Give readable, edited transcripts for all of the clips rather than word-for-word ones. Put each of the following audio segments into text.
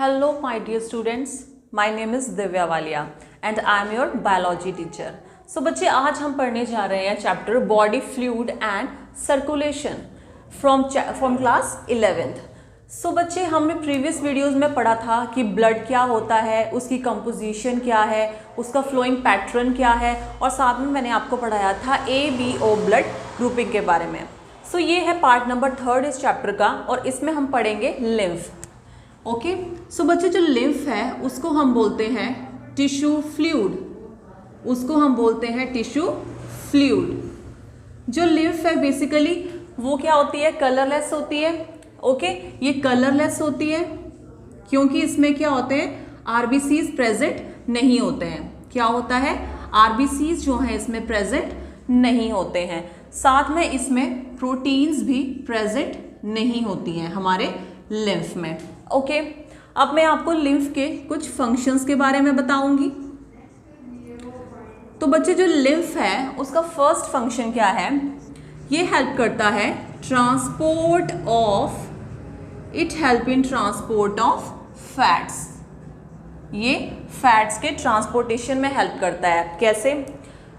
Hello, my dear students. My name is Divya Walia and I am your biology teacher. So बच्चे आज हम पढ़ने जा रहे हैं chapter body fluid and circulation from class 11th. सो बच्चे हमने प्रीवियस वीडियोस में पढ़ा था कि ब्लड क्या होता है, उसकी कंपोजिशन क्या है, उसका फ्लोइंग पैटर्न क्या है और साथ में मैंने आपको पढ़ाया था ABO ब्लड ग्रुपिंग के बारे में. सो ये है पार्ट नंबर 3 इस चैप्टर का और इसमें हम पढ़ेंगे लिम्फ. ओके. सो बच्चे जो लिम्फ है उसको हम बोलते हैं टिश्यू फ्लूइड. उसको हम बोलते हैं टिश्यू फ्लूइड. जो लिम्फ है बेसिकली वो क्या होती है, कलरलेस होती है. ओके. ये कलरलेस होती है क्योंकि इसमें क्या होते हैं, आरबीसीज प्रेजेंट नहीं होते हैं. क्या होता है, आरबीसीज जो है इसमें प्रेजेंट नहीं होते हैं. साथ में इसमें प्रोटीन्स भी प्रेजेंट नहीं होती हैं हमारे लिम्फ में. ओके. अब मैं आपको लिम्फ के कुछ फंक्शंस के बारे में बताऊंगी. तो बच्चे जो लिम्फ है उसका फर्स्ट फंक्शन क्या है, ये हेल्प करता है transport of, it help in transport of fats. ये फैट्स के ट्रांसपोर्टेशन में हेल्प करता है. कैसे,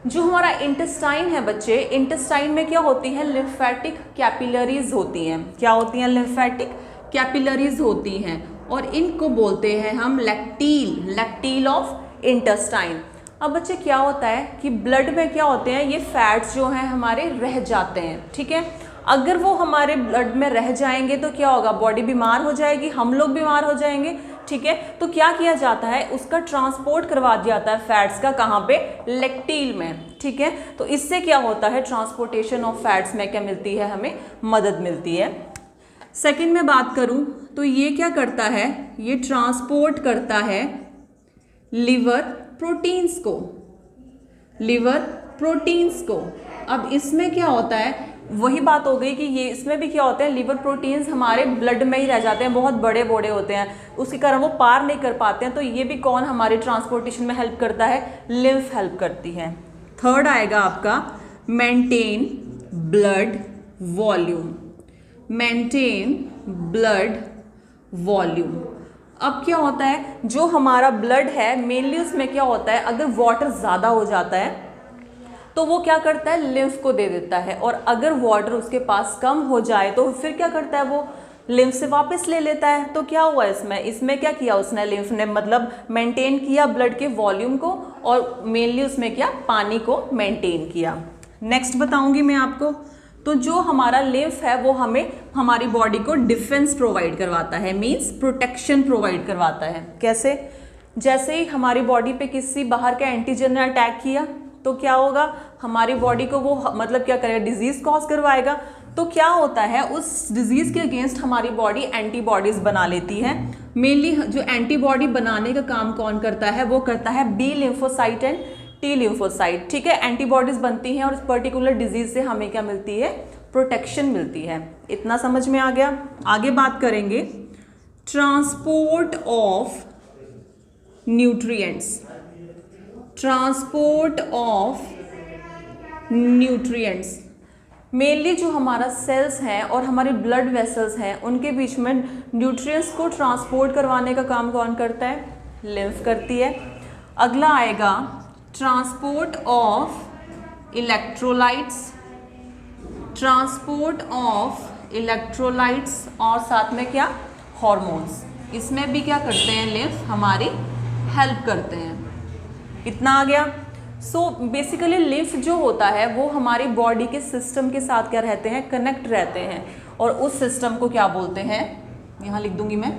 जो हमारा इंटेस्टाइन है बच्चे, इंटेस्टाइन में क्या होती है, लिम्फेटिक कैपिलरीज होती हैं. क्या होती हैं, लिम्फेटिक कैपिलरीज होती हैं और इनको बोलते हैं हम लैक्टील ऑफ इंटेस्टाइन. अब बच्चे क्या होता है कि ब्लड में क्या होते हैं, ये फैट्स जो हैं हमारे रह जाते हैं. ठीक है. अगर वो हमारे ब्लड में रह जाएंगे तो क्या होगा, बॉडी बीमार हो जाएगी, हम लोग बीमार हो जाएंगे. ठीक है. तो क्या किया जाता है, उसका ट्रांसपोर्ट करवा दिया जाता है फैट्स का, कहाँ पे, लैक्टील में. ठीक है. तो इससे क्या होता है, ट्रांसपोर्टेशन ऑफ फैट्स में क्या मिलती है, हमें मदद मिलती है. सेकंड में बात करूं तो ये क्या करता है, ये ट्रांसपोर्ट करता है लिवर प्रोटीन्स को, लिवर प्रोटीन्स को. अब इसमें क्या होता है, वही बात हो गई कि ये इसमें भी क्या होता है, लिवर प्रोटीन्स हमारे ब्लड में ही रह जाते हैं, बहुत बड़े बड़े होते हैं, उसके कारण वो पार नहीं कर पाते हैं. तो ये भी कौन हमारे ट्रांसपोर्टेशन में हेल्प करता है, लिम्फ हेल्प करती है. थर्ड आएगा आपका maintain blood volume, maintain blood volume. अब क्या होता है, जो हमारा ब्लड है मेनली उसमें क्या होता है, अगर वाटर ज़्यादा हो जाता है तो वो क्या करता है, लिम्फ को दे देता है. और अगर वाटर उसके पास कम हो जाए तो फिर क्या करता है, वो लिम्फ से वापस ले लेता है. तो क्या हुआ इसमें क्या किया उसने, लिम्फ ने मतलब मेंटेन किया ब्लड के वॉल्यूम को और मेनली उसमें क्या, पानी को मेंटेन किया. नेक्स्ट बताऊंगी मैं आपको. तो जो हमारा लिम्फ है वो हमें हमारी बॉडी को डिफेंस प्रोवाइड करवाता है, मींस प्रोटेक्शन प्रोवाइड करवाता है. कैसे, जैसे ही हमारी बॉडी पे किसी बाहर का एंटीजन ने अटैक किया तो क्या होगा, हमारी बॉडी को वो मतलब क्या करेगा, डिजीज कॉज करवाएगा. तो क्या होता है, उस डिजीज के अगेंस्ट हमारी बॉडी एंटीबॉडीज बना लेती है. मेनली जो एंटीबॉडी बनाने का काम कौन करता है, वो करता है B lymphocyte and T lymphocyte. ठीक है. एंटीबॉडीज बनती हैं और इस पर्टिकुलर डिजीज से हमें क्या मिलती है, प्रोटेक्शन मिलती है. इतना समझ में आ गया. आगे बात करेंगे transport of nutrients, transport of nutrients. Mainly जो हमारा सेल्स हैं और हमारे ब्लड वेसल्स हैं उनके बीच में न्यूट्रिएंट्स को ट्रांसपोर्ट करवाने का काम कौन करता है, लिम्फ करती है. अगला आएगा transport of electrolytes, transport of electrolytes और साथ में क्या, हॉर्मोन्स. इसमें भी क्या करते हैं, लिम्फ हमारी हेल्प करते हैं. इतना आ गया. सो बेसिकली लिम्फ जो होता है वो हमारी बॉडी के सिस्टम के साथ क्या रहते हैं, कनेक्ट रहते हैं. और उस सिस्टम को क्या बोलते हैं, यहाँ लिख दूंगी मैं,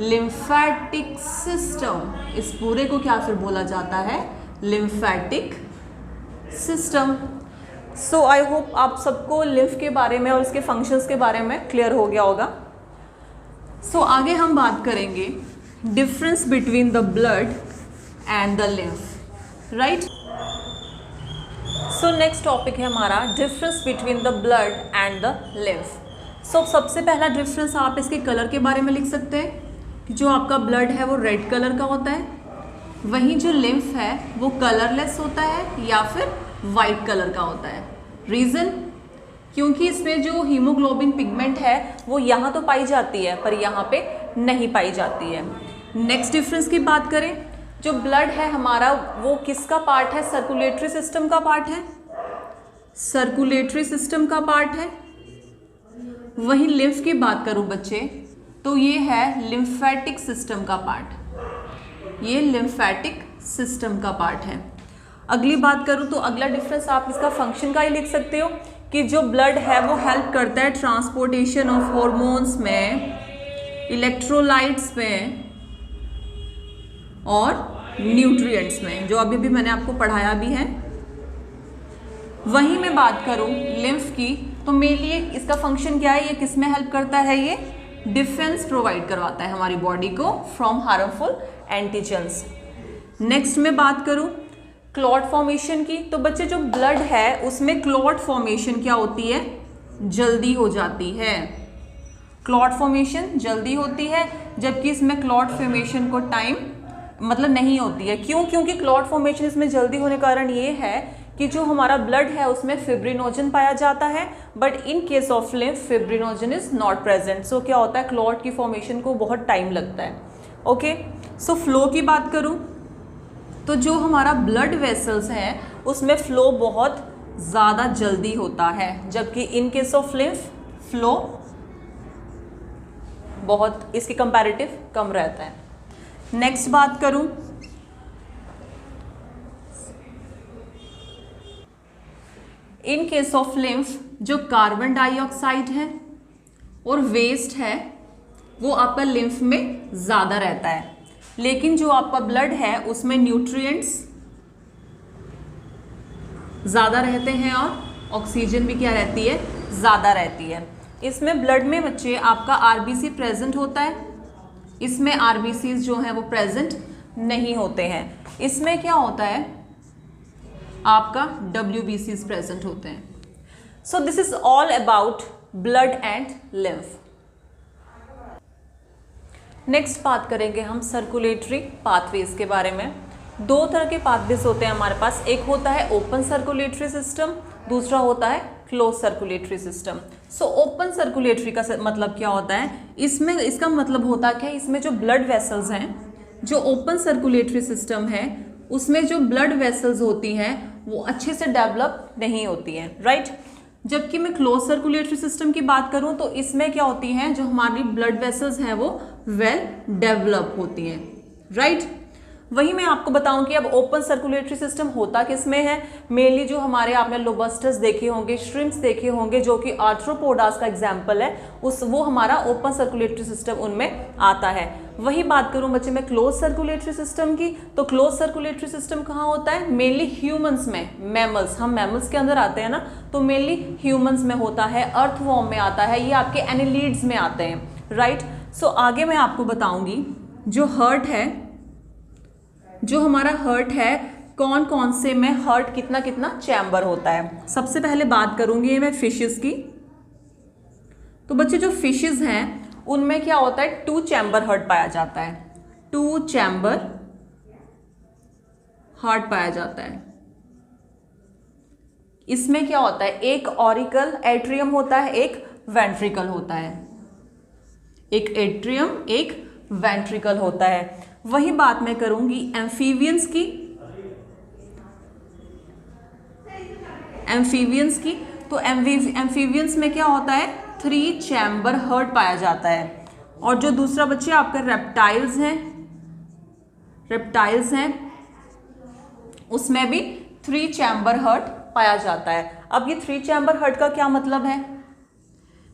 लिम्फेटिक सिस्टम. इस पूरे को क्या फिर बोला जाता है, lymphatic system. So I hope आप सबको लिम्फ के बारे में और इसके फंक्शंस के बारे में क्लियर हो गया होगा. सो आगे हम बात करेंगे difference between the blood and the lymph. Right. So next topic है हमारा difference between the blood and the lymph. So सबसे पहला डिफरेंस आप इसके कलर के बारे में लिख सकते हैं कि जो आपका ब्लड है वो रेड कलर का होता है, वहीं जो लिम्फ है वो कलरलेस होता है या फिर वाइट कलर का होता है. रीज़न, क्योंकि इसमें जो हीमोग्लोबिन पिगमेंट है वो यहाँ तो पाई जाती है पर यहाँ पे नहीं पाई जाती है। नेक्स्ट डिफरेंस की बात करें, जो ब्लड है हमारा वो किसका पार्ट है? सर्कुलेटरी सिस्टम का पार्ट है, सर्कुलेटरी सिस्टम का पार्ट है। वहीं लिम्फ की बात करूं बच्चे तो ये है लिम्फेटिक सिस्टम का पार्ट, ये लिम्फेटिक सिस्टम का पार्ट है। अगली बात करूं तो अगला डिफरेंस आप इसका फंक्शन का ही लिख सकते हो कि जो ब्लड है वो हेल्प करता है ट्रांसपोर्टेशन ऑफ हॉर्मोन्स में, इलेक्ट्रोलाइट्स में और न्यूट्रिएंट्स में, जो अभी भी मैंने आपको पढ़ाया भी है। वहीं मैं बात करूं लिम्फ की तो मेनली इसका फंक्शन क्या है? ये किस में हेल्प करता है? ये डिफेंस प्रोवाइड करवाता है हमारी बॉडी को फ्रॉम हार्मफुल एंटीजेंस। नेक्स्ट में बात करूं क्लॉट फॉर्मेशन की, तो बच्चे जो ब्लड है उसमें क्लॉट फॉर्मेशन क्या होती है? जल्दी हो जाती है। क्लॉट फॉर्मेशन जल्दी होती है, जबकि इसमें क्लॉट फॉर्मेशन को टाइम मतलब नहीं होती है। क्यों? क्योंकि क्लॉट फॉर्मेशन इसमें जल्दी होने का कारण ये है कि जो हमारा ब्लड है उसमें फिब्रिनोजन पाया जाता है, but in case of lymph fibrinogen is not present. So क्या होता है? क्लॉट की फॉर्मेशन को बहुत टाइम लगता है। ओके, सो फ्लो की बात करूं तो जो हमारा ब्लड वेसल्स हैं उसमें फ्लो बहुत ज़्यादा जल्दी होता है, जबकि इन केस ऑफ लिम्फ फ्लो बहुत इसके कंपैरेटिव कम रहता है। नेक्स्ट बात करूं इन केस ऑफ लिम्फ जो कार्बन डाइऑक्साइड है और वेस्ट है वो आपका लिम्फ में ज़्यादा रहता है, लेकिन जो आपका ब्लड है उसमें न्यूट्रिएंट्स ज़्यादा रहते हैं और ऑक्सीजन भी क्या रहती है? ज़्यादा रहती है। इसमें ब्लड में बच्चे आपका आरबीसी प्रेजेंट होता है, इसमें आरबीसी जो हैं वो प्रेजेंट नहीं होते हैं। इसमें क्या होता है? आपका WBCs प्रेजेंट होते हैं। So this is all about blood and lymph. Next बात करेंगे हम सर्कुलेटरी पाथवेज के बारे में। दो तरह के पाथवेज होते हैं हमारे पास, एक होता है ओपन सर्कुलेटरी सिस्टम, दूसरा होता है close circulatory system. So open circulatory का मतलब क्या होता है? इसमें इसका मतलब होता है कि इसमें जो ब्लड वेसल्स हैं, जो ओपन सर्कुलेटरी सिस्टम है उसमें जो ब्लड वेसल्स होती हैं वो अच्छे से डेवलप नहीं होती हैं, राइट। जबकि मैं क्लोज सर्कुलेटरी सिस्टम की बात करूं तो इसमें क्या होती हैं? जो हमारी ब्लड वेसल्स हैं वो वेल डेवलप होती हैं, राइट। वही मैं आपको बताऊं कि अब ओपन सर्कुलेटरी सिस्टम होता किस में है? मेनली जो हमारे आपने लोबस्टर्स देखे होंगे, श्रिम्प्स देखे होंगे, जो कि आर्थ्रोपोडास का एग्जाम्पल है, वो हमारा ओपन सर्कुलेटरी सिस्टम उनमें आता है। वही बात करूं बच्चे मैं क्लोज सर्कुलेटरी सिस्टम की, तो क्लोज सर्कुलेटरी सिस्टम कहाँ होता है? मेनली ह्यूमंस में, मैमल्स, हम मैमल्स के अंदर आते हैं ना, तो मेनली ह्यूमंस में होता है, अर्थवॉर्म में आता है, ये आपके एनिलीड्स में आते हैं, राइट। सो आगे मैं आपको बताऊंगी जो हार्ट है, जो हमारा हार्ट है, कौन कौन से में हार्ट कितना कितना चैम्बर होता है। सबसे पहले बात करूंगी मैं फिशेस की। तो बच्चे जो फिशेस हैं उनमें क्या होता है? 2 चैम्बर हार्ट पाया जाता है, 2 चैम्बर हार्ट पाया जाता है। इसमें क्या होता है? एक ऑरिकल एट्रियम होता है, एक वेंट्रिकल होता है, एक एट्रियम एक वेंट्रिकल होता है। वही बात मैं करूंगी एम्फीबियंस की, एम्फीबियंस की। तो एम्फीबियंस में क्या होता है? 3 चैम्बर हार्ट पाया जाता है। और जो दूसरा बच्चे आपका रेप्टाइल्स हैं, रेप्टाइल्स हैं उसमें भी 3 चैम्बर हार्ट पाया जाता है। अब ये 3 चैम्बर हार्ट का क्या मतलब है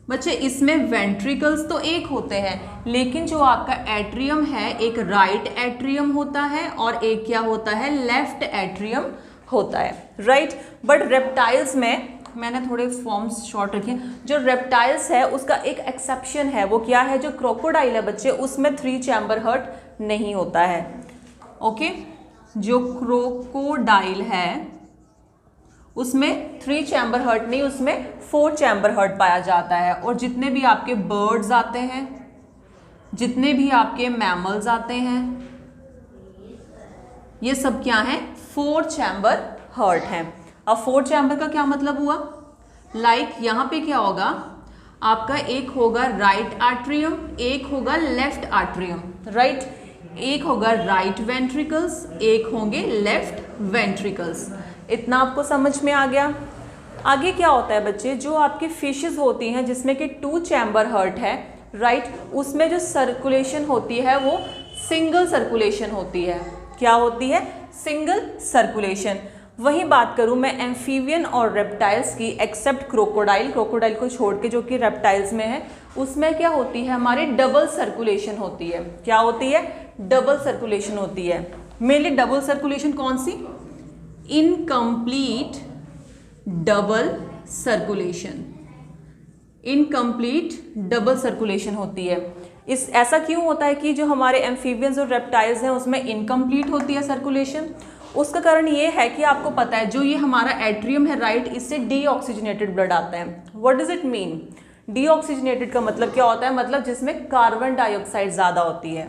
बच्चे? इसमें वेंट्रिकल्स तो एक होते हैं, लेकिन जो आपका एट्रियम है एक राइट एट्रियम होता है और एक क्या होता है? लेफ्ट एट्रियम होता है, राइट। बट रेप्टाइल्स में मैंने थोड़े फॉर्म्स शॉर्ट रखे। जो रेप्टाइल्स है उसका एक एक्सेप्शन है, वो क्या है? जो क्रोकोडाइल है बच्चे उसमें 3 चैम्बर हार्ट नहीं होता है, ओके। जो क्रोकोडाइल है उसमें 3 चैम्बर हार्ट नहीं, उसमें 4 चैम्बर हार्ट पाया जाता है। और जितने भी आपके बर्ड्स आते हैं, जितने भी आपके मैमल्स आते हैं, ये सब क्या हैं? 4 चैम्बर हार्ट हैं। अब 4 चैम्बर का क्या मतलब हुआ? लाइक यहाँ पे क्या होगा? आपका एक होगा राइट आर्ट्रियम, एक होगा लेफ्ट आर्ट्रियम, राइट। एक होगा राइट वेंट्रिकल्स, एक होंगे लेफ्ट वेंट्रिकल्स। इतना आपको समझ में आ गया। आगे क्या होता है बच्चे, जो आपकी फिशेस होती हैं जिसमें कि 2 चैम्बर हार्ट है, राइट, उसमें जो सर्कुलेशन होती है वो सिंगल सर्कुलेशन होती है। क्या होती है? Single circulation. वही बात करूं मैं एम्फीबियन और रेप्टाइल्स की, एक्सेप्ट क्रोकोडाइल, क्रोकोडाइल को छोड़ के जो कि रेप्टाइल्स में है, उसमें क्या होती है हमारी डबल सर्कुलेशन होती है। क्या होती है? डबल सर्कुलेशन होती है। मेनली डबल सर्कुलेशन कौन सी? Incomplete double circulation, incomplete double circulation होती है। इस ऐसा क्यों होता है कि जो हमारे एम्फीबियंस और रेप्टाइल्स हैं उसमें इनकम्प्लीट होती है सर्कुलेशन? उसका कारण ये है कि आपको पता है जो ये हमारा एट्रियम है, राइट, इससे डीऑक्सीजनेटेड ब्लड आता है। What does it mean? Deoxygenated का मतलब क्या होता है? मतलब जिसमें कार्बन डाइऑक्साइड ज़्यादा होती है।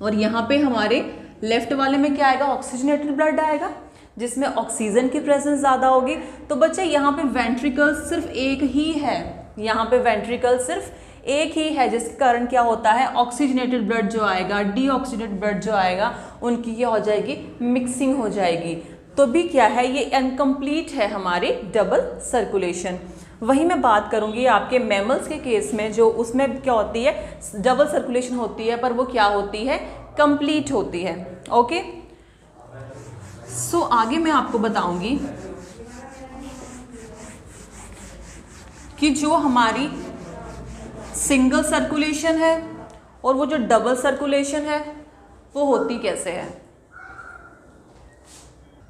और यहाँ पे हमारे लेफ्ट वाले में क्या आएगा? ऑक्सीजनेटेड ब्लड आएगा जिसमें ऑक्सीजन की प्रेजेंस ज़्यादा होगी। तो बच्चे यहाँ पे वेंट्रिकल सिर्फ एक ही है, यहाँ पे वेंट्रिकल सिर्फ एक ही है, जिसके कारण क्या होता है? ऑक्सीजनेटेड ब्लड जो आएगा, डीऑक्सीजनेटेड ब्लड जो आएगा, उनकी क्या हो जाएगी? मिक्सिंग हो जाएगी। तो भी क्या है? ये इनकम्प्लीट है हमारी डबल सर्कुलेशन। वही मैं बात करूंगी आपके मैमल्स के केस में, जो उसमें क्या होती है? डबल सर्कुलेशन होती है, पर वो क्या होती है? कंप्लीट होती है। ओके, सो आगे मैं आपको बताऊंगी कि जो हमारी सिंगल सर्कुलेशन है और वो जो डबल सर्कुलेशन है वो होती कैसे है।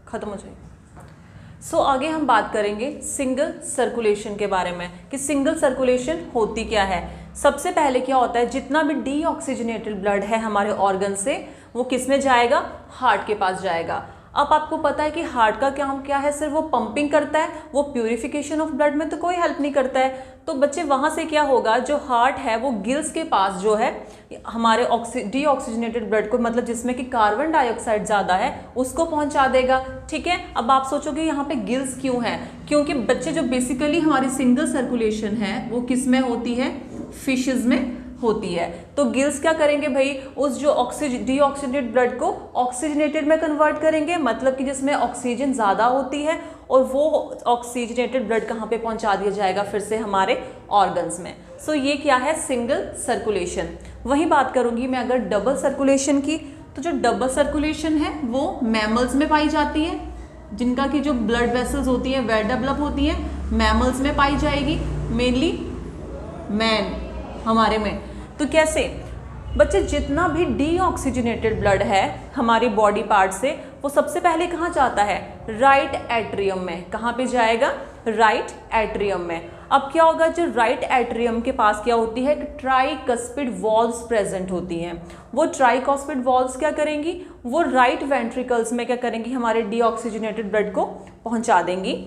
खत्म हो जाएगी। सो आगे हम बात करेंगे सिंगल सर्कुलेशन के बारे में कि सिंगल सर्कुलेशन होती क्या है। सबसे पहले क्या होता है? जितना भी डीऑक्सीजनेटेड ब्लड है हमारे ऑर्गन से, वो किस में जाएगा? हार्ट के पास जाएगा। अब आपको पता है कि हार्ट का काम क्या है? सिर्फ वो पंपिंग करता है, वो प्यूरिफिकेशन ऑफ ब्लड में तो कोई हेल्प नहीं करता है। तो बच्चे वहाँ से क्या होगा? जो हार्ट है वो गिल्स के पास जो है हमारे डीऑक्सीजनेटेड ब्लड को, मतलब जिसमें कि कार्बन डाइऑक्साइड ज़्यादा है, उसको पहुँचा देगा। ठीक है, अब आप सोचोगे यहाँ पे गिल्स क्यों है? क्योंकि बच्चे जो बेसिकली हमारी सिंगल सर्कुलेशन है वो किस में होती है? फिशेज में होती है। तो गिल्स क्या करेंगे भाई? उस जो डीऑक्सीजनेटेड ब्लड को ऑक्सीजनेटेड में कन्वर्ट करेंगे, मतलब कि जिसमें ऑक्सीजन ज़्यादा होती है, और वो ऑक्सीजनेटेड ब्लड कहाँ पे पहुँचा दिया जाएगा? फिर से हमारे ऑर्गन्स में। सो ये क्या है? Single circulation. वही बात करूँगी मैं अगर डबल सर्कुलेशन की, तो जो डबल सर्कुलेशन है वो मैमल्स में पाई जाती है, जिनका की जो ब्लड वेसल्स होती है वह डेवलप होती है, मैमल्स में पाई जाएगी, मेनली मैन हमारे में। तो कैसे? बच्चे जितना भी डीऑक्सीजनेटेड ब्लड है हमारी बॉडी पार्ट से, वो सबसे पहले कहाँ जाता है? राइट एट्रियम में। कहाँ पे जाएगा? राइट एट्रियम में। अब क्या होगा? जो राइट एट्रियम के पास क्या होती है? ट्राइकस्पिड वॉल्व्स प्रेजेंट होती हैं। वो ट्राइकस्पिड वॉल्व्स क्या करेंगी? वो राइट वेंट्रिकल्स में क्या करेंगी? हमारे डीऑक्सीजनेटेड ब्लड को पहुंचा देंगी,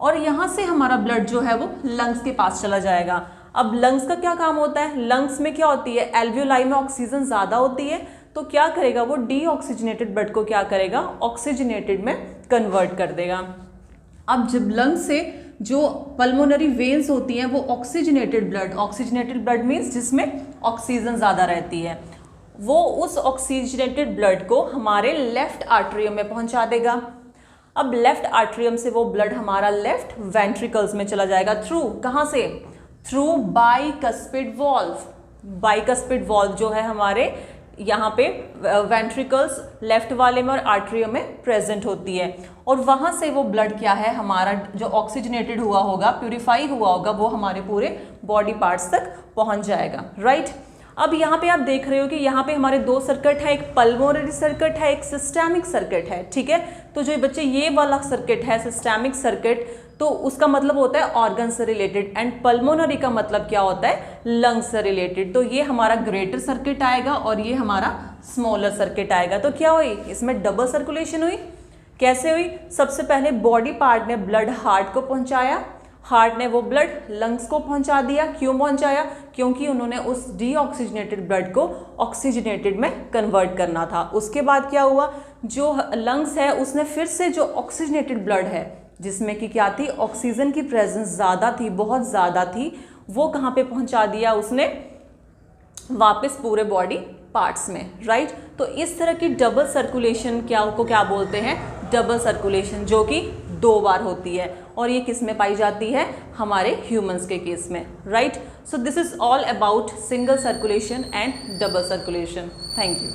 और यहाँ से हमारा ब्लड जो है वो लंग्स के पास चला जाएगा। अब लंग्स का क्या काम होता है? लंग्स में क्या होती है? एल्वियोलाई में ऑक्सीजन ज़्यादा होती है, तो क्या करेगा? वो डीऑक्सीजनेटेड ब्लड को क्या करेगा? ऑक्सीजनेटेड में कन्वर्ट कर देगा। अब जब लंग्स से जो पल्मोनरी वेन्स होती हैं वो ऑक्सीजनेटेड ब्लड मीन्स जिसमें ऑक्सीजन ज़्यादा रहती है, वो उस ऑक्सीजनेटेड ब्लड को हमारे लेफ्ट आर्टरियम में पहुंचा देगा। अब लेफ्ट आर्टरियम से वो ब्लड हमारा लेफ्ट वेंट्रिकल्स में चला जाएगा। थ्रू कहाँ से? Through bicuspid valve. Bicuspid valve जो है हमारे यहाँ पे वेंट्रिकल्स लेफ्ट वाले में और आर्टरियम में प्रेजेंट होती है, और वहाँ से वो ब्लड क्या है हमारा जो ऑक्सीजनेटेड हुआ होगा, प्यूरिफाई हुआ होगा, वो हमारे पूरे बॉडी पार्ट्स तक पहुँच जाएगा। राइट। अब यहाँ पे आप देख रहे हो कि यहाँ पे हमारे 2 सर्किट है, एक पल्मोनरी सर्किट है, एक सिस्टेमिक सर्किट है। ठीक है, तो जो बच्चे ये वाला सर्किट है सिस्टेमिक सर्किट, तो उसका मतलब होता है ऑर्गन से रिलेटेड, एंड पल्मोनरी का मतलब क्या होता है? लंग्स से रिलेटेड। तो ये हमारा ग्रेटर सर्किट आएगा और ये हमारा स्मॉलर सर्किट आएगा। तो क्या हुई? इसमें डबल सर्कुलेशन हुई। कैसे हुई? सबसे पहले बॉडी पार्ट ने ब्लड हार्ट को पहुंचाया, हार्ट ने वो ब्लड लंग्स को पहुंचा दिया। क्यों पहुंचाया? क्योंकि उन्होंने उस डीऑक्सीजनेटेड ब्लड को ऑक्सीजनेटेड में कन्वर्ट करना था। उसके बाद क्या हुआ? जो लंग्स है उसने फिर से जो ऑक्सीजनेटेड ब्लड है जिसमें कि क्या थी? ऑक्सीजन की प्रेजेंस ज़्यादा थी, बहुत ज़्यादा थी, वो कहाँ पे पहुंचा दिया उसने, वापस पूरे बॉडी पार्ट्स में, राइट। तो इस तरह की डबल सर्कुलेशन क्या बोलते हैं, डबल सर्कुलेशन, जो कि 2 बार होती है, और ये किस में पाई जाती है, हमारे ह्यूमंस के केस में, right. So this is all about single circulation and double circulation. Thank you.